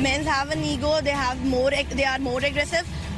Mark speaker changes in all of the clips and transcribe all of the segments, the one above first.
Speaker 1: Men have an ego, they are more aggressive.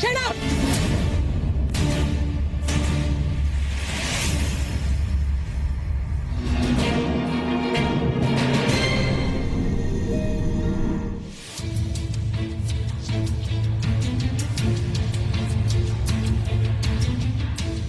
Speaker 2: Shut up!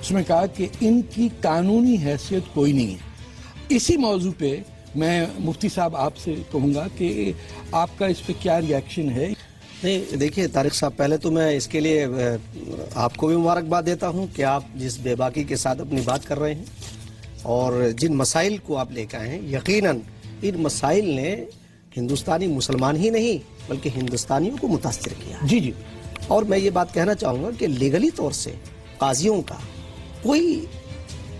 Speaker 3: اس میں کہا کہ ان کی قانونی حیثیت کوئی نہیں ہے. اسی موضوع پہ میں مفتی صاحب آپ سے کہوں گا کہ آپ کا اس پہ کیا ریاکشن ہے؟
Speaker 4: نہیں دیکھیے طارق صاحب، پہلے تو میں اس کے لیے آپ کو بھی مبارکباد دیتا ہوں کہ آپ جس بے باکی کے ساتھ اپنی بات کر رہے ہیں اور جن مسائل کو آپ لے کے آئے ہیں، یقیناً ان مسائل نے ہندوستانی مسلمان ہی نہیں بلکہ ہندوستانیوں کو متاثر کیا.
Speaker 3: جی جی.
Speaker 4: اور میں یہ بات کہنا چاہوں گا کہ لیگلی طور سے قاضیوں کا کوئی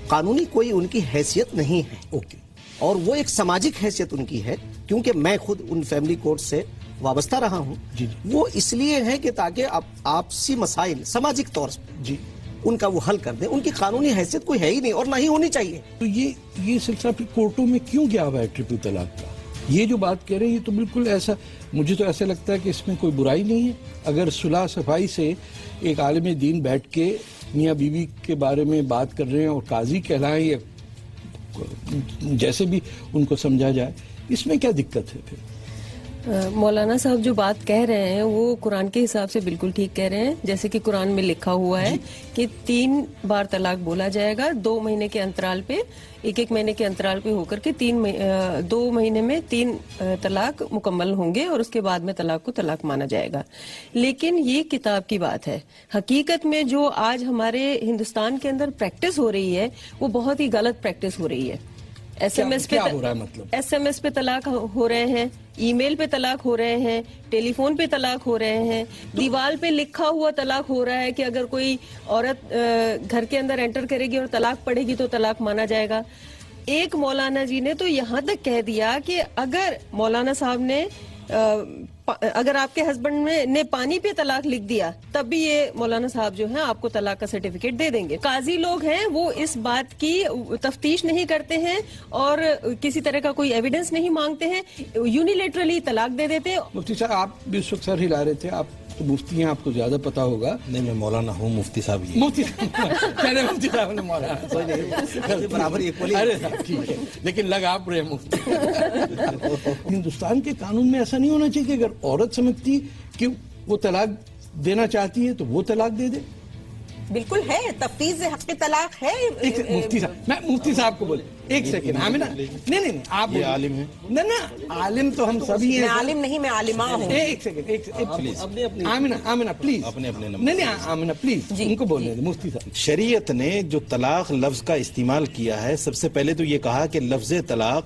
Speaker 4: قانونی کوئی ان کی حیثیت نہیں ہے.
Speaker 3: اوکے.
Speaker 4: اور وہ ایک سماجک حیثیت ان کی ہے، کیونکہ میں خود ان فیملی کورٹ سے وابستہ رہا ہوں.
Speaker 3: جی.
Speaker 4: وہ اس لیے ہے کہ تاکہ آپسی مسائل سماجک طور پر
Speaker 3: جی
Speaker 4: ان کا وہ حل کر دیں. ان کی قانونی حیثیت کوئی ہے ہی نہیں اور نہ ہی ہونی چاہیے.
Speaker 3: تو یہ سلسلہ پھر کورٹوں میں کیوں گیا ہوا ہے ٹرپل طلاق کا؟ یہ جو بات کہہ رہے ہیں یہ تو بالکل ایسا، مجھے تو ایسا لگتا ہے کہ اس میں کوئی برائی نہیں ہے. اگر صلح صفائی سے ایک عالم دین بیٹھ کے میاں بیوی کے بارے میں بات کر رہے ہیں اور قاضی کہلائیں یا جیسے بھی ان کو سمجھا جائے، اس میں کیا دقت ہے پھر؟
Speaker 5: مولانا صاحب جو بات کہہ رہے ہیں وہ قرآن کے حساب سے بالکل ٹھیک کہہ رہے ہیں. جیسے کہ قرآن میں لکھا ہوا ہے کہ 3 بار طلاق بولا جائے گا 2 مہینے کے انترال پہ، ایک مہینے کے انترال پہ ہو کر کے 2 مہینے میں 3 طلاق مکمل ہوں گے اور اس کے بعد میں طلاق کو طلاق مانا جائے گا. لیکن یہ کتاب کی بات ہے. حقیقت میں جو آج ہمارے ہندوستان کے اندر پریکٹس ہو رہی ہے وہ بہت ہی غلط پریکٹس ہو رہی ہے. ایس ایم ایس پہ طلاق ہو رہے ہیں، ای میل پہ طلاق ہو رہے ہیں، ٹیلی فون پہ طلاق ہو رہے ہیں، دیوار پہ لکھا ہوا طلاق ہو رہا ہے کہ اگر کوئی عورت گھر کے اندر انٹر کرے گی اور طلاق پڑے گی تو طلاق مانا جائے گا. ایک مولانا جی نے تو یہاں تک کہہ دیا کہ اگر مولانا صاحب نے اگر آپ کے ہسبینڈ نے پانی پہ طلاق لکھ دیا تب بھی یہ مولانا صاحب جو ہیں آپ کو طلاق کا سرٹیفکیٹ دے دیں گے. قاضی لوگ ہیں وہ اس بات کی تفتیش نہیں کرتے ہیں اور کسی طرح کا کوئی ایویڈنس نہیں مانگتے ہیں، یونیلیٹرلی طلاق دے دیتے ہیں.
Speaker 3: مفتی صاحب آپ بھی اس وقت سر ہلا رہے تھے، آپ تو مفتی ہیں، آپ کو زیادہ پتا ہوگا.
Speaker 6: نہیں میں مولانا ہوں، مفتی صاحب ہی
Speaker 3: مفتی صاحب نے مولانا
Speaker 4: برابر
Speaker 3: ٹھیک ہے، لیکن لگ آپ رہے مفتی. ہندوستان کے قانون میں ایسا نہیں ہونا چاہیے کہ اگر عورت سمجھتی کہ وہ طلاق دینا چاہتی ہے تو وہ طلاق دے دے.
Speaker 2: بالکل ہے، تفویض حق طلاق ہے.
Speaker 3: مفتی صاحب، میں مفتی صاحب کو بولے ایک سیکنڈ. آمینہ نہیں آپ
Speaker 6: یہ عالم ہیں.
Speaker 3: نہ عالم تو ہم سبھی ہیں.
Speaker 2: میں عالم نہیں، میں عالمہ ہوں.
Speaker 3: ایک سیکنڈ آمینہ پلیز. نہیں آمینہ پلیز ان کو بولنے دیں مفتی صاحب.
Speaker 6: شریعت نے جو طلاق لفظ کا استعمال کیا ہے، سب سے پہلے تو یہ کہا کہ لفظ طلاق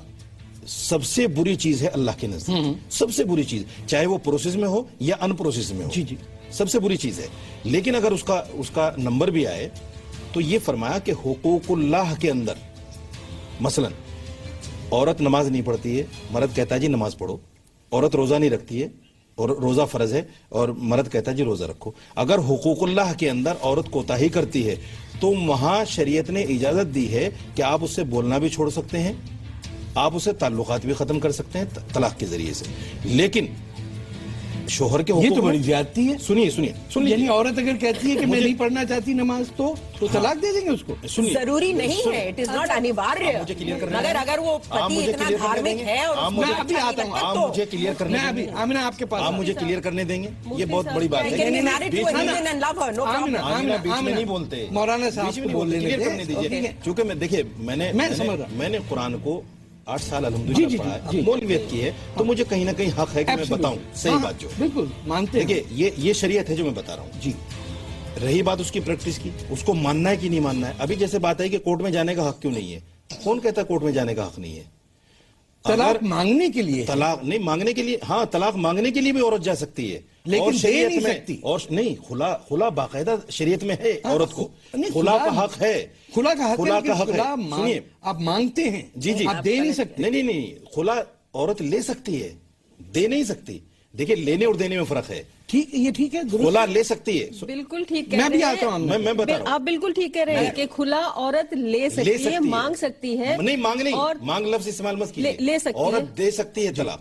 Speaker 6: سب سے بری چیز ہے اللہ کے نزدیک. سب سے بری چیز، چاہے وہ پروسیس میں ہو یا ان پروسیس میں ہو.
Speaker 3: جی جی
Speaker 6: سب سے بری چیز ہے. لیکن اگر اس کا نمبر بھی آئے تو یہ فرمایا کہ حقوق اللہ کے اندر مثلا عورت نماز نہیں پڑھتی ہے، مرد کہتا ہے جی نماز پڑھو. عورت روزہ نہیں رکھتی ہے اور روزہ فرض ہے اور مرد کہتا ہے جی روزہ رکھو. اگر حقوق اللہ کے اندر عورت کوتاہی کرتی ہے تو وہاں شریعت نے اجازت دی ہے کہ آپ اس سے بولنا بھی چھوڑ سکتے ہیں، آپ اسے تعلقات بھی ختم کر سکتے ہیں طلاق کے ذریعے سے. لیکن شوہر کے حقوق،
Speaker 3: یہ تو بڑی زیادتی ہے.
Speaker 6: سنیے
Speaker 3: یعنی عورت اگر کہتی ہے کہ میں نہیں پڑھنا چاہتی نماز تو طلاق دے دیں گے اس کو.
Speaker 2: ضروری نہیں ہے، اٹ از ناٹ انیواریہ. مگر اگر وہ پتی اتنا دھارمک ہے اور
Speaker 3: میں ابھی آتا ہوں،
Speaker 6: آپ مجھے کلیئر کرنے
Speaker 3: میں ابھی آمینہ آپ کے پاس،
Speaker 6: آپ مجھے کلیئر کرنے دیں گے. یہ بہت بڑی بات ہے. بیچ میں نہیں بولتے،
Speaker 3: مولانا صاحب کو بولنے
Speaker 6: دیجیے. چونکہ میں دیکھیے میں نے قرآن کو 8 سال الحمدللہ پڑھا ہے، مولویت کی ہے، تو مجھے کہیں نہ کہیں حق ہے کہ میں بتاؤں صحیح بات. جو
Speaker 3: بالکل مانتے ہیں.
Speaker 6: دیکھیے یہ شریعت ہے جو میں بتا رہا ہوں. جی رہی بات اس کی پریکٹس کی، اس کو ماننا ہے کہ نہیں ماننا ہے. ابھی جیسے بات ہے کہ کورٹ میں جانے کا حق کیوں نہیں ہے، کون کہتا ہے کورٹ میں جانے کا حق نہیں ہے؟
Speaker 3: طلاق مانگنے کے لیے،
Speaker 6: طلاق نہیں مانگنے کے لیے، ہاں طلاق مانگنے کے لیے بھی عورت جا سکتی ہے،
Speaker 3: لیکن دے نہیں سکتی.
Speaker 6: اور نہیں، خلا باقاعدہ شریعت میں ہے عورت کو، خلا کا حق ہے.
Speaker 3: خلا کا حق ہے.
Speaker 6: سنیے
Speaker 3: آپ مانگتے ہیں،
Speaker 6: جی
Speaker 3: آپ دے نہیں سکتے.
Speaker 6: نہیں خلا عورت لے سکتی ہے، دے نہیں سکتی. دیکھیے لینے اور دینے میں فرق ہے.
Speaker 3: ٹھیک ہے، یہ ٹھیک ہے،
Speaker 6: خلا لے سکتی ہے.
Speaker 5: بالکل ٹھیک.
Speaker 3: میں بھی آتا ہوں،
Speaker 6: میں بتا رہا ہوں.
Speaker 5: آپ بالکل ٹھیک کہہ رہے ہیں کہ کھلا عورت لے سکتی ہے، مانگ سکتی ہے.
Speaker 6: نہیں مانگ نہیں، مانگ لفظ استعمال مت کیجیے.
Speaker 5: لے سکتی ہے،
Speaker 6: عورت دے سکتی ہے طلاق.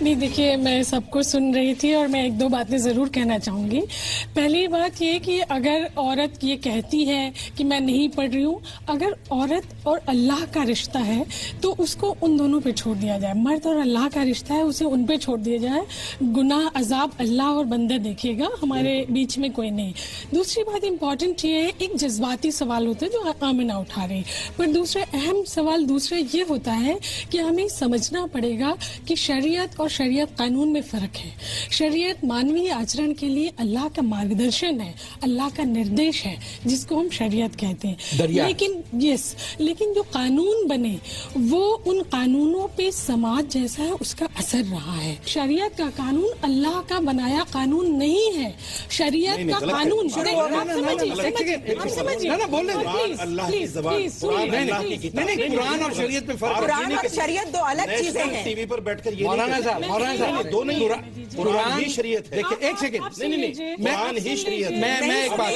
Speaker 7: نہیں دیکھیے میں سب کو سن رہی تھی اور میں ایک دو باتیں ضرور کہنا چاہوں گی. پہلی بات یہ کہ اگر عورت یہ کہتی ہے کہ میں نہیں پڑھ رہی ہوں, اگر عورت اور اللہ کا رشتہ ہے تو اس کو ان دونوں پہ چھوڑ دیا جائے. مرد اور اللہ کا رشتہ ہے, اسے ان پہ چھوڑ دیا جائے. گناہ عذاب اللہ اور بندہ دیکھے گا, ہمارے بیچ میں کوئی نہیں. دوسری بات امپورٹنٹ یہ ہے, ایک جذباتی سوال ہوتا ہے جو آمنہ اٹھا رہی, پر دوسرا اہم سوال دوسرا یہ ہوتا ہے کہ ہمیں سمجھنا پڑے گا کہ شریعت اور شریعت قانون میں فرق ہے. شریعت مانوی آچرن کے لیے اللہ کا مارگدرشن ہے, اللہ کا نردیش ہے, جس کو ہم شریعت کہتے ہیں. لیکن جو قانون بنے وہ ان قانونوں پہ سماج جیسا ہے اس کا اثر رہا ہے. شریعت کا قانون اللہ کا بنایا قانون نہیں ہے. شریعت کا قانون
Speaker 3: قرآن اور شریعت میں فرق.
Speaker 2: قرآن اور شریعت دو الگ چیزیں ہیں.
Speaker 6: ٹی وی پر بیٹھ کر
Speaker 3: مولانا صاحب
Speaker 6: دو نہیں, قرآن ہی شریعت ہے.
Speaker 3: دیکھیے ایک سیکنڈ, نہیں
Speaker 6: قرآن ہی شریعت ہے.
Speaker 3: میں ایک بات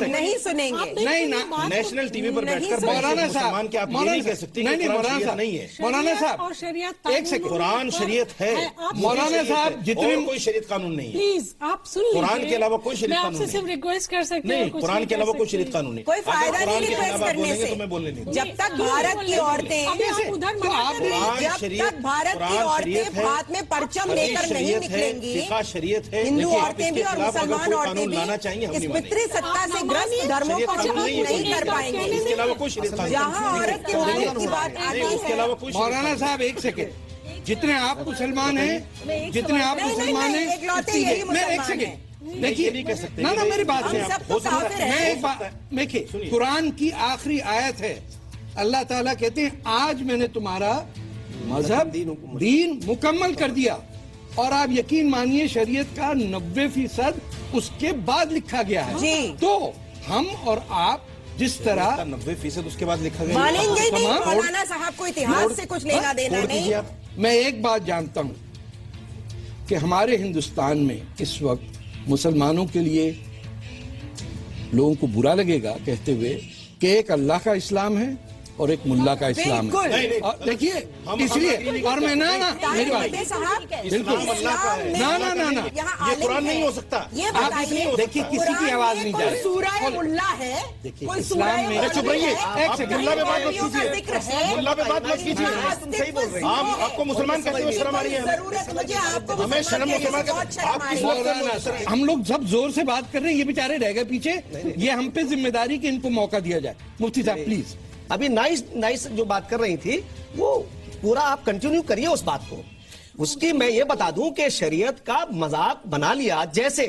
Speaker 2: نہیں سنیں گے,
Speaker 3: نہیں
Speaker 6: نیشنل ٹی وی پر بیٹھ کر
Speaker 3: مولانا صاحب
Speaker 6: کہ آپ یہ نہیں کہہ سکتے
Speaker 3: نہیں مولانا صاحب
Speaker 6: نہیں ہے.
Speaker 3: مولانا صاحب
Speaker 7: اور شریعت
Speaker 3: ایک سیکنڈ,
Speaker 6: قرآن شریعت ہے.
Speaker 3: مولانا صاحب جتنے
Speaker 6: کوئی شریعت قانون نہیں ہے.
Speaker 7: پلیز آپ سن لیجیے,
Speaker 6: قرآن کے علاوہ کوئی شریعت قانون
Speaker 7: میں آپ سے صرف ریکویسٹ کر سکتی ہوں,
Speaker 6: قرآن کے علاوہ کوئی شریعت قانون نہیں.
Speaker 2: کوئی فائدہ نہیں ریکویسٹ کرنے سے. جب تک بھارت کی عورتیں ہاتھ میں پرچم لے کر نہیں نکلیں گی, ہندو عورتیں بھی اور مسلمان عورتیں بھی اس پتری ستا سے گرست دھرموں کو ختم نہیں کر پائیں گے. جہاں عورت کے حقوق کی بات آتی ہے.
Speaker 3: مولانا صاحب ایک سیکنڈ, جتنے آپ مسلمان ہیں میں ایک سیکنڈ دیکھیے نا میری بات میں ایک بات دیکھیے, قرآن کی آخری آیت ہے, اللہ تعالیٰ کہتے ہیں آج میں نے تمہارا مذہب دین مکمل کر دیا. اور آپ یقین مانیے شریعت کا 90% اس کے بعد لکھا گیا ہے. تو ہم اور آپ جس طرح
Speaker 6: 90% اس کے بعد لکھا گیا
Speaker 2: مانیں گے نہیں. مولانا صاحب کو اتہاس سے کچھ لینا دینا نہیں.
Speaker 3: میں ایک بات جانتا ہوں کہ ہمارے ہندوستان میں اس وقت مسلمانوں کے لیے لوگوں کو برا لگے گا کہتے ہوئے کہ ایک اللہ کا اسلام ہے اور ایک ملا کا اسلام ہے. دیکھیے اس لیے, اور میں میری بات بالکل
Speaker 6: یہ قرآن نہیں ہو سکتا.
Speaker 3: دیکھیے کسی کی آواز نہیں جا رہی.
Speaker 2: سورہ ملا ہے,
Speaker 3: اسلام میں
Speaker 6: چپ رہیے, ایک سیکنڈ ملا پہ بات مت کیجیے. آپ کو مسلمان کہتے ہوئے شرم آ رہی ہے. ہمیں شرم مسلمان,
Speaker 3: ہم لوگ سب زور سے بات کر رہے ہیں, یہ بیچارے رہ گئے پیچھے. یہ ہم پہ ذمہ داری کہ ان کو موقع دیا جائے. مفتی صاحب پلیز.
Speaker 4: ابھی نائس جو بات کر رہی تھی وہ پورا آپ کنٹینیو کریے اس بات کو. اس کی میں یہ بتا دوں کہ شریعت کا مذاق بنا لیا, جیسے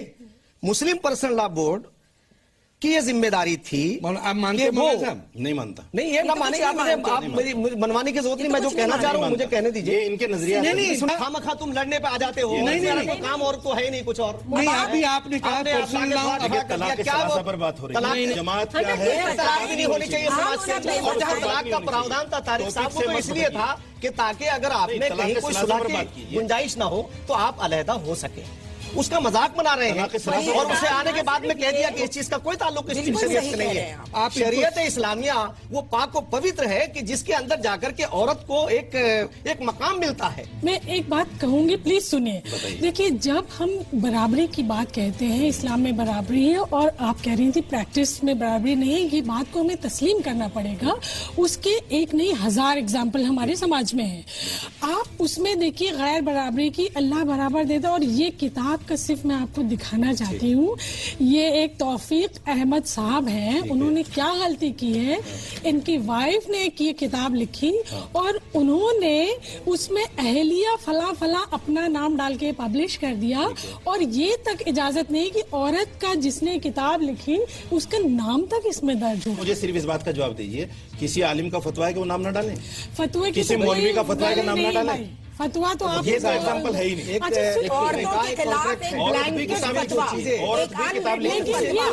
Speaker 4: مسلم پرسنل لا بورڈ کی یہ ذمہ داری تھی.
Speaker 3: آپ مانتے ہیں؟
Speaker 6: نہیں مانتا.
Speaker 4: نہیں یہ نہ مانے گا, آپ میری منوانے کی ضرورت نہیں. میں جو کہنا چاہ رہا ہوں مجھے کہنے دیجیے.
Speaker 6: ان کے نظریے
Speaker 4: خامخواہ تم لڑنے پہ آ جاتے ہو, کام اور تو ہے نہیں کچھ اور.
Speaker 3: نہیں ابھی آپ نے کہا
Speaker 6: پر بات ہو رہی ہے. جماعت کیا ہے,
Speaker 4: طلاق بھی نہیں ہونی چاہیے سماج سے. اور جہاں طلاق کا پراوڈھان تھا طارق صاحب کو, تو اس لیے تھا کہ تاکہ اگر آپ میں کہیں کوئی صلح کی گنجائش نہ ہو تو آپ علیحدہ ہو سکے. اس کا مذاق بنا رہے ہیں اور اسے آنے کے بعد میں کہہ دیا کہ اس چیز کا کوئی تعلق اس کی شریعت سے نہیں ہے. شریعت اسلامیہ وہ پاک و پوتر ہے کہ جس کے اندر جا کر کے عورت کو ایک مقام ملتا ہے.
Speaker 7: میں ایک بات کہوں گی, پلیز سنیں. دیکھیے جب ہم برابری کی بات کہتے ہیں, اسلام میں برابری ہے اور آپ کہہ رہی تھی پریکٹس میں برابری نہیں ہے, یہ بات کو ہمیں تسلیم کرنا پڑے گا. اس کے ایک نہیں ہزار اگزامپل ہمارے سماج میں ہیں. آپ اس میں دیکھیے غیر برابری کی اللہ برابر دیتا. اور یہ کتاب کا صرف میں آپ کو دکھانا چاہتی ہوں, یہ ایک توفیق احمد صاحب ہیں, انہوں نے کیا غلطی کی ہے, ان کی وائف نے ایک یہ کتاب لکھی اور انہوں نے اس میں اہلیہ فلاں فلاں اپنا نام ڈال کے پبلش کر دیا. اور یہ تک اجازت نہیں کہ عورت کا جس نے کتاب لکھی اس کا نام تک اس میں درج ہو.
Speaker 6: مجھے صرف اس بات کا جواب دیجیے, کسی عالم کا فتویٰ ہے کہ وہ نام نہ ڈالیں,
Speaker 7: فتوے
Speaker 6: کسی مولوی کا فتویٰ ہے کہ نام نہ ڈالیں.
Speaker 7: فتوا تو آپ
Speaker 6: یہ ایگزامپل ہے ہی نہیں.
Speaker 2: عورتوں کے خلاف ایک بلینکٹ فتوا,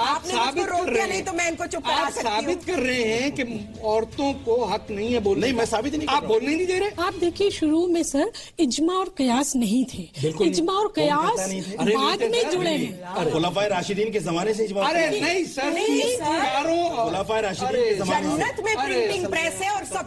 Speaker 2: آپ نے اس کو روک دیا, نہیں تو میں ان کو چپ کرا سکتی ہوں.
Speaker 3: ثابت کر رہے ہیں کہ عورتوں کو حق نہیں ہے بولنے.
Speaker 6: نہیں میں ثابت نہیں,
Speaker 3: آپ بولنے نہیں دے رہے.
Speaker 7: آپ دیکھیے شروع میں سر اجماع اور قیاس نہیں تھے, اجماع اور قیاس بعد میں جڑے ہیں.
Speaker 6: خلفائے راشدین کے زمانے سے اجماع.
Speaker 3: ارے نہیں سر,
Speaker 6: خلفائے راشدین کے زمانے سے.
Speaker 2: جنت میں پرنٹنگ پریس ہے اور سب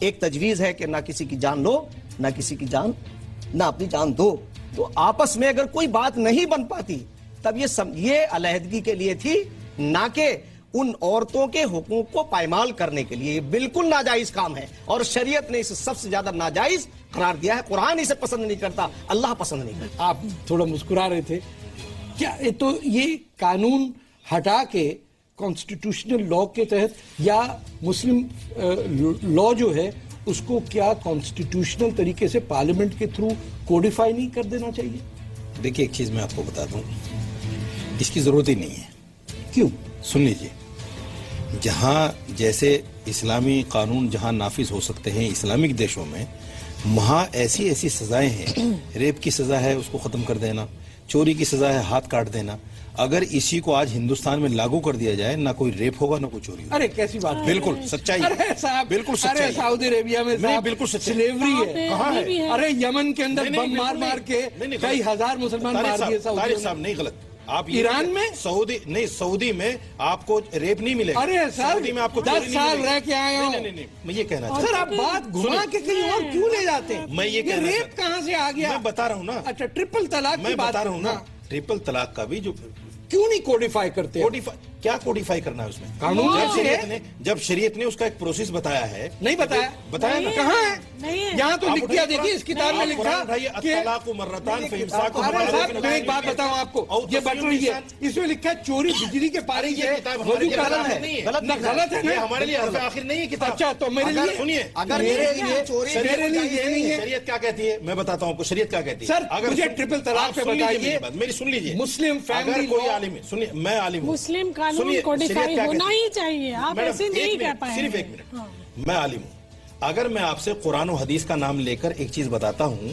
Speaker 4: ایک تجویز ہے کہ نہ کسی کی جان لو نہ کسی کی جان نہ اپنی جان دو. تو آپس میں اگر کوئی بات نہیں بن پاتی تب یہ علیحدگی کے لیے تھی, نہ کہ ان عورتوں کے حقوق کو پائمال کرنے کے لیے. یہ بالکل ناجائز کام ہے اور شریعت نے اسے سب سے زیادہ ناجائز قرار دیا ہے. قرآن اسے پسند نہیں کرتا, اللہ پسند نہیں کرتا.
Speaker 3: آپ تھوڑا مسکرا رہے تھے, کیا تو یہ قانون ہٹا کے کانسٹیٹیوشنل لا کے تحت یا مسلم لا جو ہے اس کو کیا کانسٹیٹیوشنل طریقے سے پارلیمنٹ کے تھرو کوڈیفائی نہیں کر دینا چاہیے؟
Speaker 6: دیکھیے ایک چیز میں آپ کو بتا دوں, اس کی ضرورت ہی نہیں ہے.
Speaker 3: کیوں؟
Speaker 6: سن لیجئے, جہاں جیسے اسلامی قانون جہاں نافذ ہو سکتے ہیں اسلامک دیشوں میں, وہاں ایسی ایسی سزائیں ہیں. ریپ کی سزا ہے, اس کو ختم کر دینا. چوری کی سزا ہے, ہاتھ کاٹ دینا. اگر اسی کو آج ہندوستان میں لاگو کر دیا جائے, نہ کوئی ریپ ہوگا نہ کوئی چوری ہوگا.
Speaker 3: ارے کیسی بات,
Speaker 6: بالکل سچائی, بالکل سچائی.
Speaker 3: ارے سعودی عربیہ میں
Speaker 6: بالکل
Speaker 3: سلیوری ہے, کہاں ہے؟ ارے یمن کے اندر بم مار مار کے کئی ہزار مسلمان مار دیے.
Speaker 6: طارق صاحب نہیں غلط, آپ
Speaker 3: ایران میں
Speaker 6: سعودی میں آپ کو ریپ نہیں ملے گا.
Speaker 3: ارے سعودی میں آپ کو 10 سال رہ کے آئے ہوں.
Speaker 6: نہیں, میں یہ کہنا چاہتا ہوں.
Speaker 3: سر آپ بات گھما کے کہیں اور کیوں لے جاتے ہیں؟
Speaker 6: میں یہ کہنا
Speaker 3: ریپ کہاں سے آ گیا؟
Speaker 6: میں بتا رہا ہوں نا.
Speaker 3: اچھا ٹرپل طلاق
Speaker 6: میں بتا رہا ہوں نا. ٹرپل طلاق کا بھی جو
Speaker 3: کیوں نہیں کوڈیفائی کرتے؟
Speaker 6: کیا کوڈیفائی کرنا ہے اس میں؟
Speaker 3: قانون
Speaker 6: جب شریعت نے اس کا ایک پروسیس بتایا ہے.
Speaker 3: نہیں بتایا نا, کہاں ہے؟ یہاں تو لکھ دیا, دیکھیے اس کتاب میں لکھا کہ میں ایک بات بتاؤں آپ کو, یہ بٹ رہی ہے, اس میں لکھا ہے چوری بجلی کے پاری سے وضو کرنا ہے. غلط ہے نا,
Speaker 6: ہمارے لیے حرف آخر نہیں ہے کتاب.
Speaker 3: اچھا تو میرے لیے
Speaker 6: سنیے,
Speaker 3: اگر میرے لیے یہ نہیں ہے.
Speaker 6: شریعت کیا کہتی ہے میں بتاتا ہوں آپ کو, شریعت کیا کہتی ہے.
Speaker 3: سر اگر مجھے ٹرپل طلاق پہ بتائیے,
Speaker 6: میری سن لیجیے.
Speaker 3: مسلم فیملی
Speaker 6: کوئی عالم ہے, سنیے میں عالم ہوں,
Speaker 7: مسلم قانون کوڈیفائی ہونا ہی چاہیے. آپ ایسے نہیں کہہ پائیں.
Speaker 6: صرف ایک منٹ, میں عالم ہوں. اگر میں آپ سے قرآن و حدیث کا نام لے کر ایک چیز بتاتا ہوں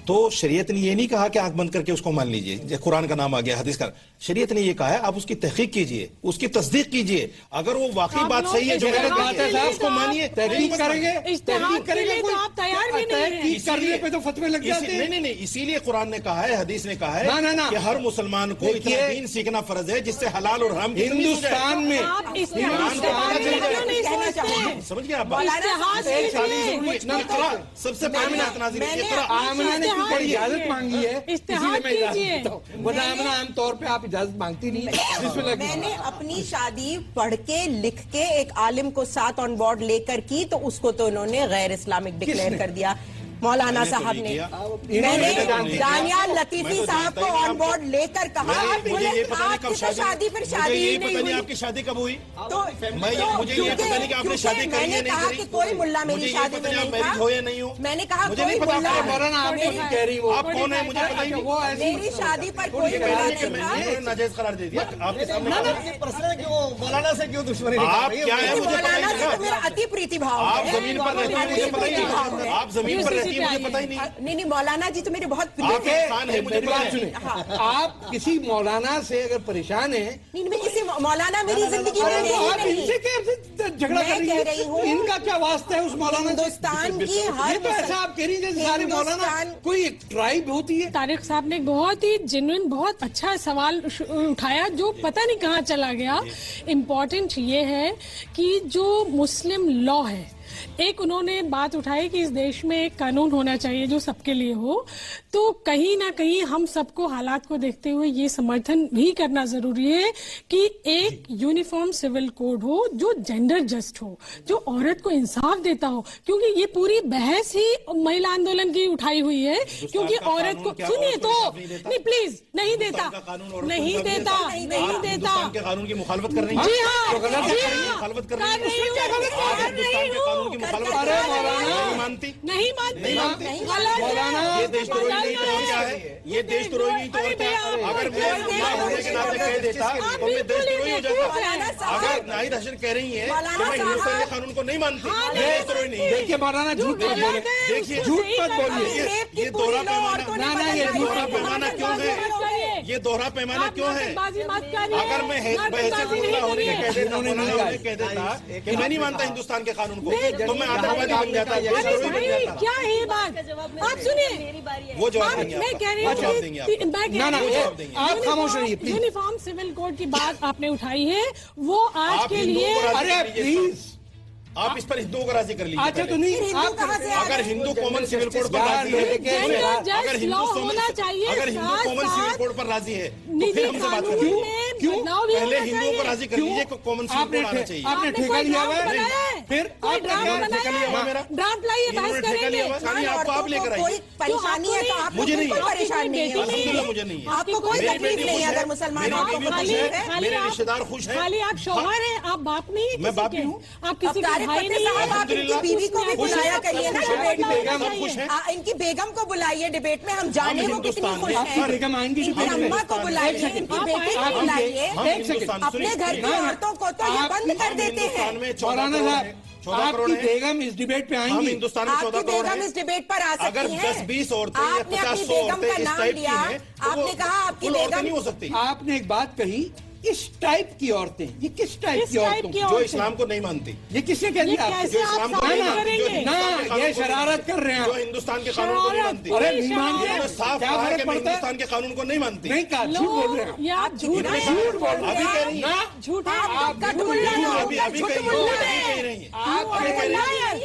Speaker 6: تو شریعت نے یہ نہیں کہا کہ آنکھ بند کر کے اس کو مان لیجئے, قرآن کا نام آ گیا, حدیث کا. شریعت نے یہ کہا ہے آپ اس کی تحقیق کیجئے, اس کی تصدیق کیجئے. اگر وہ واقعی بات صحیح ہے جو غلط بات ہے اس کو مانیے.
Speaker 3: تحقیق کریں گے, تحقیق کریں گے,
Speaker 7: آپ تیار بھی نہیں ہیں.
Speaker 3: کرنے پہ تو فتوے لگ جاتے ہیں.
Speaker 6: نہیں, اسی لیے قرآن نے کہا ہے, حدیث نے کہا ہے کہ ہر مسلمان کو اتنا دین سیکھنا فرض ہے جس سے حلال اور حرام
Speaker 3: ہندوستان میں.
Speaker 6: سمجھ گئے آپ؟ سب سے پہلے
Speaker 3: آمنہ نے کوئی اجازت مانگی ہے,
Speaker 7: اتحاد کیجیے.
Speaker 3: آمنہ عام طور پہ آپ اجازت مانگتی نہیں.
Speaker 2: میں نے اپنی شادی پڑھ کے لکھ کے ایک عالم کو ساتھ آن بورڈ لے کر کی تو اس کو تو انہوں نے غیر اسلامک ڈکلیئر کر دیا. مولانا صاحب نے, میں نے دانیال لطیفی صاحب کو آن بورڈ لے کر کہا آپ کی شادی پھر شادی ہی نہیں ہوئی.
Speaker 6: آپ کی شادی کب ہوئی؟
Speaker 2: مجھے یہ پتہ نہیں کہ آپ نے شادی کری ہے. میں نے کہا کہ کوئی ملا میری شادی میں نہیں تھا. میں نے کہا کوئی ملا,
Speaker 6: آپ کون ہیں مجھے پتہ ہی نہیں.
Speaker 2: میری شادی پر کوئی ملا نہیں تھا.
Speaker 6: ناجائز قرار دے دیا آپ کے سامنے.
Speaker 4: مولانا سے کیوں دشمنی؟
Speaker 6: آپ کیا ہے مجھے پتہ
Speaker 2: مولانا
Speaker 6: ہی
Speaker 2: سے تو میرا اتی پریتی بھاؤ ہے.
Speaker 6: آپ زمین پر رہتی ہیں مجھے پتہ ہی نہیں. آپ زمین پر رہتی ہیں مجھے پتہ ہی نہیں.
Speaker 2: نہیں مولانا جی تو میرے بہت
Speaker 3: آپ کسی مولانا سے اگر پریشان ہیں,
Speaker 2: کسی مولانا میری زندگی میں
Speaker 3: جھگڑا کر رہی ہوں, ان کا کیا واسطہ ہے اس مولانا؟
Speaker 2: ہندوستان کی ہر
Speaker 3: تو ایسا آپ کہہ رہی ہیں سارے مولانا کوئی ایک ٹرائب ہوتی ہے.
Speaker 7: طارق صاحب نے بہت ہی جنوین بہت اچھا سوال اٹھایا جو پتہ نہیں کہاں چلا گیا. امپورٹنٹ یہ ہے کہ جو مسلم لا ہے, ایک انہوں نے بات اٹھائی کہ اس دیش میں ایک قانون ہونا چاہیے جو سب کے لیے ہو, تو کہیں نہ کہیں ہم سب کو حالات کو دیکھتے ہوئے یہ سمرتھن بھی کرنا ضروری ہے کہ ایک یونیفارم سول کوڈ ہو جو جینڈر جسٹ ہو, جو عورت کو انصاف دیتا ہو. کیونکہ یہ پوری بحث ہی مہیلا آندولن کی اٹھائی ہوئی ہے, کیونکہ عورت کو سنیے تو نہیں پلیز نہیں دیتا نہیں دیتا نہیں دیتا
Speaker 6: قانون کی مخالفت کر رہی ہے.
Speaker 7: جی ہاں
Speaker 6: مخالفت کر رہی ہے. نہیں مانتی,
Speaker 7: نہیں مانتی.
Speaker 6: یہ دیش دروہی نہیں تو اور کیا ہے, یہ دیش دروہی نہیں تو اور کیا ہے. اگر میں ہونے کے ناطے کہہ دیتا تو میں دیش دروہی ہو جاتا. اگر ناہید حسن کہہ رہی ہیں کہ میں ہندوستان کے قانون کو نہیں مانتی, دیش دروہی نہیں.
Speaker 3: دیکھیے مولانا جھوٹ مت بولے, دیکھیے جھوٹ مت بولیے.
Speaker 6: یہ دوہرا پیمانہ, یہ دوہرا پیمانہ کیوں ہے, یہ دوہرا پیمانہ کیوں ہے. اگر میں بحیثیت ملا ہونے کے کہہ دیتا کہ میں نہیں مانتا ہندوستان کے قانون کو تو میں آتنکوادی بن جاتا.
Speaker 7: کیا ہے یہ بات, آپ سنیے
Speaker 6: وہ جواب دیں گے,
Speaker 7: میں کہہ رہی ہوں
Speaker 3: آپ خاموش رہیے.
Speaker 7: یونیفارم سول کوڈ کی بات آپ نے اٹھائی ہے, وہ آج کے لیے
Speaker 3: ارے پلیز
Speaker 6: آپ اس پر ہندوؤں کو راضی کر لیجیے.
Speaker 3: اچھا تو نہیں,
Speaker 6: اگر ہندو کامن سول کوڈ پر راضی ہے, اگر ہندو کامن سول کوڈ پر راضی ہے تو پھر ہم سے بات کریں.
Speaker 3: کیوں
Speaker 6: پہلے ہندوؤں کو راضی کر لیجیے کہ کامن سول کوڈ آنا چاہیے.
Speaker 3: آپ نے ٹھیکہ لیا ہوا ہے, پھر آپ
Speaker 6: ٹھیکہ لیا ہوا میرا, ٹھیکہ لیا ہوا آپ کو, آپ لے کر آئیے.
Speaker 2: پریشانی ہے تو آپ
Speaker 6: مجھے نہیں
Speaker 2: پریشان نہیں ہے,
Speaker 6: الحمدللہ مجھے نہیں ہے.
Speaker 2: آپ کو کوئی تکلیف نہیں ہے اگر مسلمانوں کو
Speaker 6: خوش ہے, میرے رشتے دار خوش ہیں.
Speaker 8: خالی آپ شوہر ہیں, آپ باپ نہیں,
Speaker 6: میں باپ بھی ہوں.
Speaker 8: آپ کسی کے بھائی نہیں ہیں.
Speaker 2: آپ ان کی بیوی کو بھی بلایا کریے نا ڈبیٹ میں,
Speaker 6: ہیں.
Speaker 2: ان کی بیگم کو بلائیے ڈبیٹ میں, ہم جانے وہ کتنی خوش
Speaker 3: آپ کی
Speaker 2: ہیں.
Speaker 3: بیگم آئیں گی
Speaker 2: ان کی اماں کو بلائیے, ان کی بیٹی کو بلائیے. اپنے گھر کی عورتوں کو تو یہ بند کر دیتے ہیں.
Speaker 3: مولانا صاحب, آپ کی بیگم اس ڈبیٹ پہ آئیں گی.
Speaker 6: ہندوستان میں 14 کروڑ
Speaker 2: بیگم اس ڈبیٹ پر آ
Speaker 6: اگر
Speaker 2: سکتی ہیں.
Speaker 6: 10-20 عورتیں یا
Speaker 2: آپ نے
Speaker 6: 50-100
Speaker 2: اپنی بیگم
Speaker 6: عورتیں
Speaker 2: کا
Speaker 6: اس
Speaker 2: نام
Speaker 6: ٹائپ کی
Speaker 2: لیا,
Speaker 6: ہیں,
Speaker 2: آپ نے کہا آپ کی بیگم
Speaker 6: نہیں ہو سکتی.
Speaker 3: آپ نے ایک بات کہی, اس ٹائپ کی عورتیں, یہ کس ٹائپ کی عورتوں,
Speaker 6: جو اسلام کو نہیں مانتی.
Speaker 3: یہ کس نے کہہ دیا آپ
Speaker 6: جو اسلام کو نہیں مانتی,
Speaker 3: نا یہ شرارت کر رہے ہیں,
Speaker 6: جو ہندوستان کے قانون کو نہیں مانتی.
Speaker 3: ارے نہیں مانتے,
Speaker 6: صاف
Speaker 3: کیا
Speaker 6: کہا ہے کہ
Speaker 3: فرق
Speaker 6: میں
Speaker 3: پڑتا ہے,
Speaker 6: ہندوستان کے قانون کو نہیں مانتی.
Speaker 3: نہیں کہا, جھوٹ بول رہے ہیں
Speaker 8: آپ جھوٹ
Speaker 3: بول رہے
Speaker 6: ابھی کہہ رہی ہیں,
Speaker 3: ہیں,
Speaker 8: جھوٹ
Speaker 6: ابھی کہہ رہی ہیں.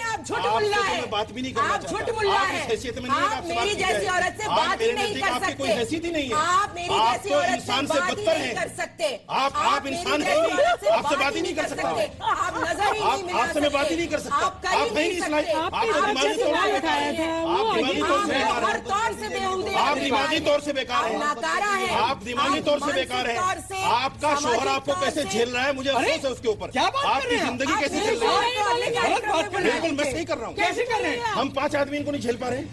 Speaker 2: آپ جھوٹ ملا ہے,
Speaker 6: میں بات بھی نہیں کرنا
Speaker 2: آپ جھوٹ
Speaker 6: چاہتا.
Speaker 2: ملا
Speaker 6: آپ
Speaker 2: ہے.
Speaker 6: اس حیثیت میں نہیں ہے,
Speaker 2: آپ میری جیسی عورت سے بات ہی نہیں کر
Speaker 6: آپ کی کوئی
Speaker 2: سکتے.
Speaker 6: حیثیت ہی نہیں ہے.
Speaker 2: آپ میری جیسی عورت سے
Speaker 6: انسان سے
Speaker 2: بات ہی
Speaker 6: بدتر
Speaker 2: نہیں
Speaker 6: ہیں.
Speaker 2: کر سکتے.
Speaker 6: آپ انسان ہیں نہیں, آپ سے بات ہی نہیں کر سکتا.
Speaker 2: آپ نظر ہی نہیں ملا
Speaker 6: آپ سے میں بات ہی نہیں کر سکتا.
Speaker 2: آپ کر ہی نہیں سکتے.
Speaker 6: آپ دماغی طور سے بیکار ہیں.
Speaker 2: ہر طور سے بےہودے ہیں.
Speaker 6: آپ دماغی طور سے بیکار ہیں.
Speaker 2: ناکارہ ہیں.
Speaker 6: آپ دماغی طور سے بیکار ہیں. آپ کا شوہر آپ کو کیسے جھیل رہا ہے مجھے افسوس ہے اس کے اوپر. آپ کی زندگی کیسے چل رہی ہے, بالکل میں صحیح کر رہا ہوں.
Speaker 3: کیسے کر رہے ہیں,
Speaker 6: ہم 5 آدمی کو نہیں جھیل پا رہے ہیں.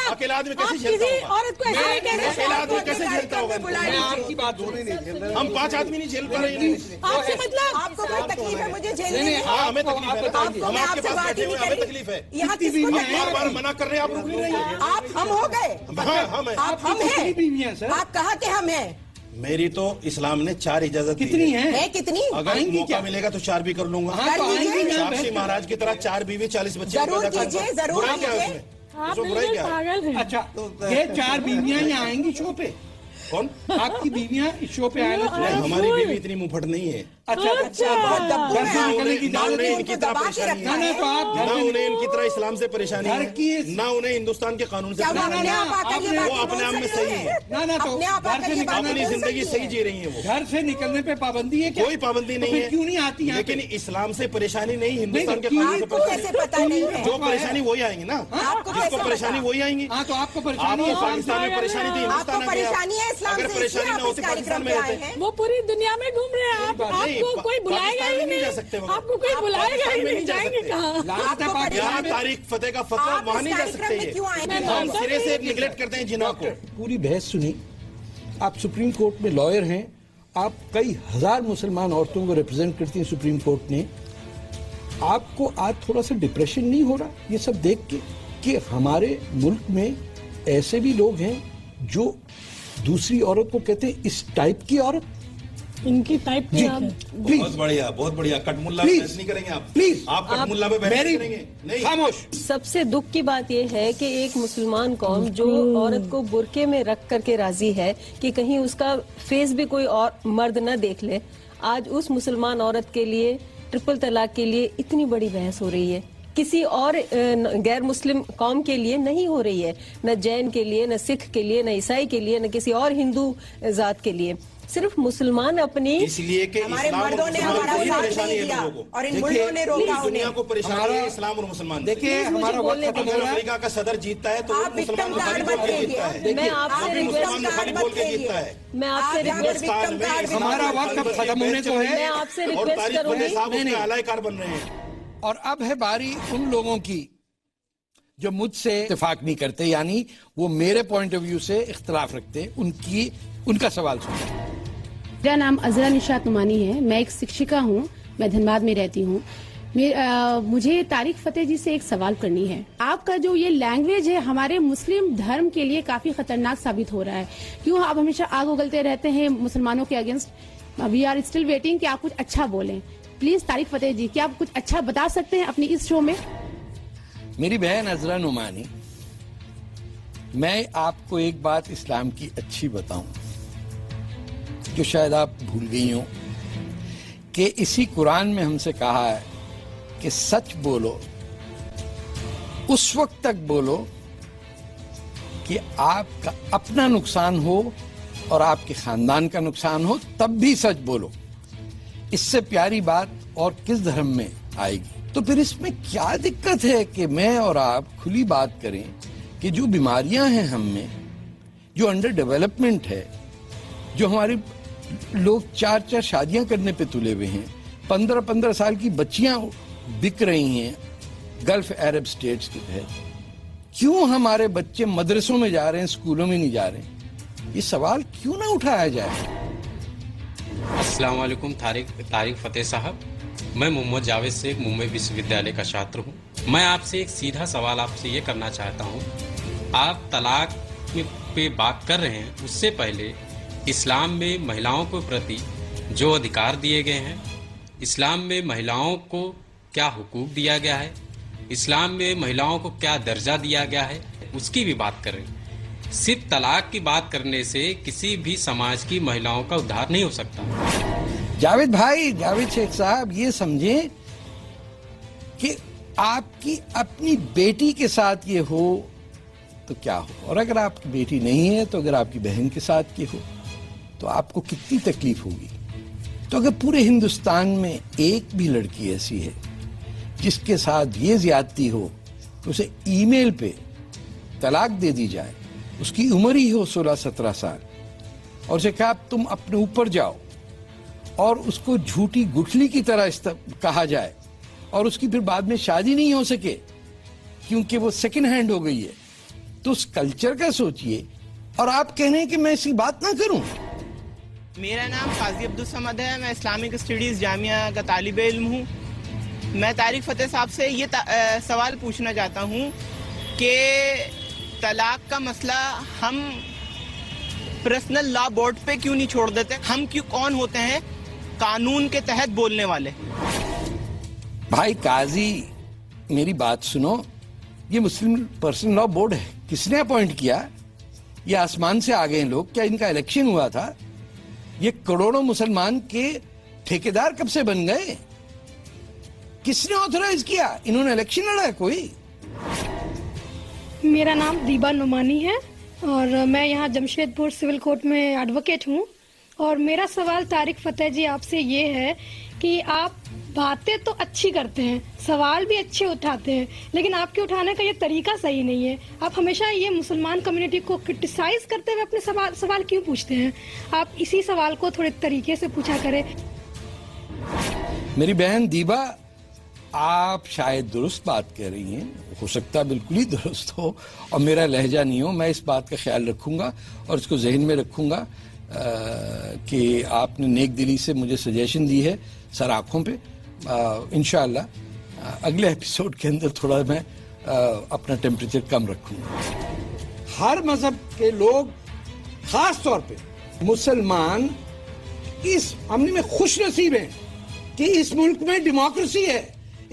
Speaker 6: اکیلا آدمی کیسے جھیلتا ہوگا, اکیلا آدمی کیسے جھیلتا ہوگا.
Speaker 3: آپ کی بات دونوں نہیں جھیل رہے,
Speaker 6: ہم 5 آدمی نہیں جھیل پا رہے ہیں.
Speaker 2: آپ سے مطلب آپ کو کوئی تکلیف ہے مجھے جھیلنے میں.
Speaker 6: ہاں ہمیں تکلیف ہے, ہم آپ کے پاس بیٹھے ہوئے ہمیں تکلیف ہے.
Speaker 2: یہاں کس کو
Speaker 6: بار بار منع کر رہے ہیں, آپ رک نہیں رہی ہیں.
Speaker 2: آپ ہم ہو گئے,
Speaker 6: ہاں ہم ہیں.
Speaker 2: آپ ہم ہیں,
Speaker 3: بیویاں سر,
Speaker 2: آپ کہا کہ ہم ہیں.
Speaker 6: میری تو اسلام نے 4 اجازت دی
Speaker 3: کتنی ہیں,
Speaker 2: ہے کتنی,
Speaker 6: اگر موقع ملے گا تو 4 بھی کر لوں گا. ساکشی مہاراج کی طرح 4 بیوی 40 بچے
Speaker 2: ضرور کیجیے, ضرور کیجیے.
Speaker 3: اچھا یہ 4 بیویاں یہاں آئیں گی شو پہ,
Speaker 6: کون
Speaker 3: آپ کی بیویاں اس شو پہ آئیں گی.
Speaker 6: ہماری بیوی اتنی منہ پھٹ نہیں ہے. نہ انہیں ان کی طرح پریشانی ہے, نہ انہیں ان کی طرح اسلام سے پریشانی ہے, نہ انہیں ہندوستان کے قانون سے پریشانی ہے. وہ اپنے آپ میں صحیح ہے, اپنی زندگی صحیح جی رہی ہیں. وہ
Speaker 3: گھر سے نکلنے پہ پابندی ہے,
Speaker 6: کوئی پابندی نہیں ہے,
Speaker 3: کیوں نہیں آتی,
Speaker 6: لیکن اسلام سے پریشانی نہیں, ہندوستان کے قانون سے پریشانی. جو پریشانی وہی آئیں گی نا, جس کو پریشانی وہی آئیں گی.
Speaker 3: ہاں تو آپ کو
Speaker 6: آپ کو پاکستان میں پریشانی تھی, ہندوستان میں اگر پریشانی نہ ہوتی پاکستان میں رہتے.
Speaker 8: وہ پوری دنیا میں گھوم رہے ہیں, آپ کو کوئی بلائے گا ہی نہیں, آپ کو کوئی بلائے گا ہی نہیں, جائیں گے کہاں.
Speaker 6: یہاں تاریخ فتح کا فتویٰ وہاں نہیں جا سکتے. ہم سرے سے نیگلیکٹ کرتے ہیں جناب کو.
Speaker 3: پوری بحث سنی, آپ سپریم کورٹ میں لائر ہیں, آپ کئی ہزار مسلمان عورتوں کو ریپرزینٹ کرتی ہیں سپریم کورٹ نے. آپ کو آج تھوڑا سا ڈپریشن نہیں ہو رہا یہ سب دیکھ کے کہ ہمارے ملک میں ایسے بھی لوگ ہیں جو دوسری عورت کو کہتے ہیں اس ٹائپ کی عورت,
Speaker 8: ان کی ٹائپ
Speaker 3: جی
Speaker 6: بہت بڑھیا, بہت بڑھیا. کٹ ملا پہ بحث نہیں کریں گے آپ,
Speaker 3: پلیز
Speaker 6: آپ کٹ ملا پہ بحث نہیں کریں گے, نہیں
Speaker 3: خاموش.
Speaker 5: سب سے دکھ کی بات یہ ہے کہ ایک مسلمان قوم جو عورت کو برقعے میں رکھ کر کے راضی ہے کہ کہیں اس کا فیس بھی کوئی اور مرد نہ دیکھ لے, آج اس مسلمان عورت کے لیے ٹرپل طلاق کے لیے اتنی بڑی بحث ہو رہی ہے. کسی اور غیر مسلم قوم کے لیے نہیں ہو رہی ہے, نہ جین کے لیے, نہ سکھ کے لیے, نہ عیسائی کے لیے, نہ کسی اور ہندو ذات کے لیے. صرف مسلمان اپنی,
Speaker 6: اس لیے کہ
Speaker 2: ہمارے مردوں نے ہمارا ساتھ نہیں دیا اور ان ملکوں نے روکا انہیں.
Speaker 6: دنیا کو پریشانی ہے اسلام اور مسلمان.
Speaker 3: دیکھیے ہمارا وقت ختم ہو رہا ہے.
Speaker 6: امریکہ کا صدر جیتتا ہے تو مسلمان خالی بول کے جیتتا ہے.
Speaker 5: میں آپ سے
Speaker 6: مسلمان خالی بول کے جیتتا ہے.
Speaker 5: میں آپ سے ریکویسٹ,
Speaker 3: ہمارا وقت اب ختم ہونے کو ہے,
Speaker 5: میں آپ سے
Speaker 6: اور
Speaker 5: ریکویسٹ
Speaker 6: تاریخ
Speaker 5: کروں
Speaker 6: فتح
Speaker 5: گی.
Speaker 6: صاحب اس کے اعلی کار بن رہے ہیں.
Speaker 3: اور اب ہے باری ان لوگوں کی جو مجھ سے اتفاق نہیں کرتے, یعنی وہ میرے پوائنٹ آف ویو سے اختلاف رکھتے, ان کا سوال سنیں.
Speaker 9: میرا نام عذرا نشاط نعمانی ہے, میں ایک شکشکا ہوں, میں دھنباد میں رہتی ہوں. مجھے طارق فتح جی سے ایک سوال کرنی ہے. آپ کا جو یہ لینگویج ہے ہمارے مسلم دھرم کے لیے کافی خطرناک ثابت ہو رہا ہے. کیوں آپ ہمیشہ آگ اگلتے رہتے ہیں مسلمانوں کے against? We are still waiting کہ آپ کچھ اچھا بولیں. پلیز طارق فتح جی, کیا آپ کچھ اچھا بتا سکتے ہیں اپنی اس شو میں؟
Speaker 3: میری بہن عذرا نعمانی, میں آپ کو ایک بات اسلام کی اچھی بتاؤں جو شاید آپ بھول گئی ہوں, کہ اسی قرآن میں ہم سے کہا ہے کہ سچ بولو، اس وقت تک بولو کہ آپ کا اپنا نقصان ہو اور آپ کے خاندان کا نقصان ہو، تب بھی سچ بولو۔ اس سے پیاری بات اور کس دھرم میں آئے گی؟ تو پھر اس میں کیا دقت ہے کہ میں اور آپ کھلی بات کریں کہ جو بیماریاں ہیں ہم میں، جو انڈر ڈیولپمنٹ ہے، جو ہماری لوگ 4 شادیاں کرنے پہ تلے ہوئے ہیں، 15 سال کی بچیاں بک رہی ہیں گلف عرب سٹیٹس کے تحت، کیوں ہمارے بچے مدرسوں میں جا رہے ہیں، اسکولوں میں نہیں جا رہے ہیں؟ یہ سوال کیوں نہ اٹھایا جائے؟
Speaker 10: السلام علیکم طارق فتح صاحب، میں محمد جاوید سے ممبئی وشو ودیالیہ کا چھاتر ہوں۔ میں آپ سے ایک سیدھا سوال آپ سے یہ کرنا چاہتا ہوں، آپ طلاق پہ بات کر رہے ہیں، اس سے پہلے اسلام میں مہیلاؤں کو پرتی جو ادھیکار دیے گئے ہیں، اسلام میں مہیلاؤں کو کیا حقوق دیا گیا ہے، اسلام میں مہیلاؤں کو کیا درجہ دیا گیا ہے، اس کی بھی بات کر رہے ہیں۔ صرف طلاق کی بات کرنے سے کسی بھی سماج کی مہیلاؤں کا ادھار نہیں ہو سکتا۔
Speaker 3: جاوید بھائی، جاوید شیخ صاحب، یہ سمجھیں کہ آپ کی اپنی بیٹی کے ساتھ یہ ہو تو کیا ہو، اور اگر آپ کی بیٹی نہیں ہے تو اگر آپ کی بہن کے ساتھ یہ ہو تو آپ کو کتنی تکلیف ہوگی۔ تو اگر پورے ہندوستان میں ایک بھی لڑکی ایسی ہے جس کے ساتھ یہ زیادتی ہو تو اسے ای میل پہ طلاق دے دی جائے، اس کی عمر ہی ہو 16-17 سال، اور اسے کہا تم اپنے اوپر جاؤ، اور اس کو جھوٹی گٹھلی کی طرح کہا جائے، اور اس کی پھر بعد میں شادی نہیں ہو سکے کیونکہ وہ سیکنڈ ہینڈ ہو گئی ہے، تو اس کلچر کا سوچئے، اور آپ کہہ رہے ہیں کہ میں ایسی بات نہ کروں۔
Speaker 11: میرا نام قاضی عبدالصمد ہے، میں اسلامک اسٹڈیز جامعہ کا طالب علم ہوں۔ میں طارق فتح صاحب سے یہ سوال پوچھنا چاہتا ہوں کہ طلاق کا مسئلہ ہم پرسنل لا بورڈ پہ کیوں نہیں چھوڑ دیتے؟ ہم کون ہوتے ہیں قانون کے تحت بولنے والے؟
Speaker 3: بھائی قاضی، میری بات سنو، یہ مسلم پرسنل لا بورڈ ہے، کس نے اپوائنٹ کیا؟ یہ آسمان سے آ گئے لوگ؟ کیا ان کا الیکشن ہوا تھا؟ یہ کروڑوں مسلمان کے ٹھیکیدار کب سے بن گئے؟ کس نے آتھورائز کیا؟ انہوں نے الیکشن لڑا ہے کوئی؟
Speaker 8: میرا نام دیبا نعمانی ہے اور میں یہاں جمشید پور سول کورٹ میں ایڈوکیٹ ہوں، اور میرا سوال طارق فتح جی آپ سے یہ ہے کہ آپ باتیں تو اچھی کرتے ہیں، سوال بھی اچھے اٹھاتے ہیں، لیکن آپ کے اٹھانے کا یہ طریقہ صحیح نہیں ہے۔ آپ ہمیشہ یہ مسلمان کمیونٹی کو کرٹیسائز کرتے ہوئے اپنے سوال کیوں پوچھتے ہیں؟ آپ اسی سوال کو تھوڑے طریقے سے پوچھا کریں۔
Speaker 3: میری بہن دیبا، آپ شاید درست بات کہہ رہی ہیں، ہو سکتا ہے بالکل ہی درست ہو اور میرا لہجہ نہیں ہو، میں اس بات کا خیال رکھوں گا اور اس کو ذہن میں رکھوں گا کہ آپ نے نیک دلی سے مجھے سجیشن دی ہے سر آنکھوں پہ۔ انشاءاللہ اگلے ایپیسوڈ کے اندر تھوڑا میں اپنا ٹیمپریچر کم رکھوں گا۔ ہر مذہب کے لوگ، خاص طور پہ مسلمان، اس معاملے میں خوش نصیب ہیں کہ اس ملک میں ڈیموکریسی ہے،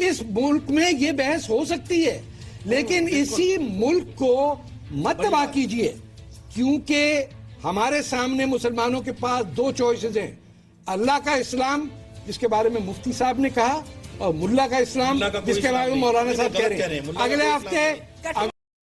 Speaker 3: اس ملک میں یہ بحث ہو سکتی ہے، لیکن اسی ملک کو مت تباہ کیجیے، کیونکہ ہمارے سامنے مسلمانوں کے پاس 2 چوائسز ہیں، اللہ کا اسلام جس کے بارے میں مفتی صاحب نے کہا، اور ملا کا اسلام جس کے بارے میں مولانا صاحب کہہ رہے ہیں۔ اگلے ہفتے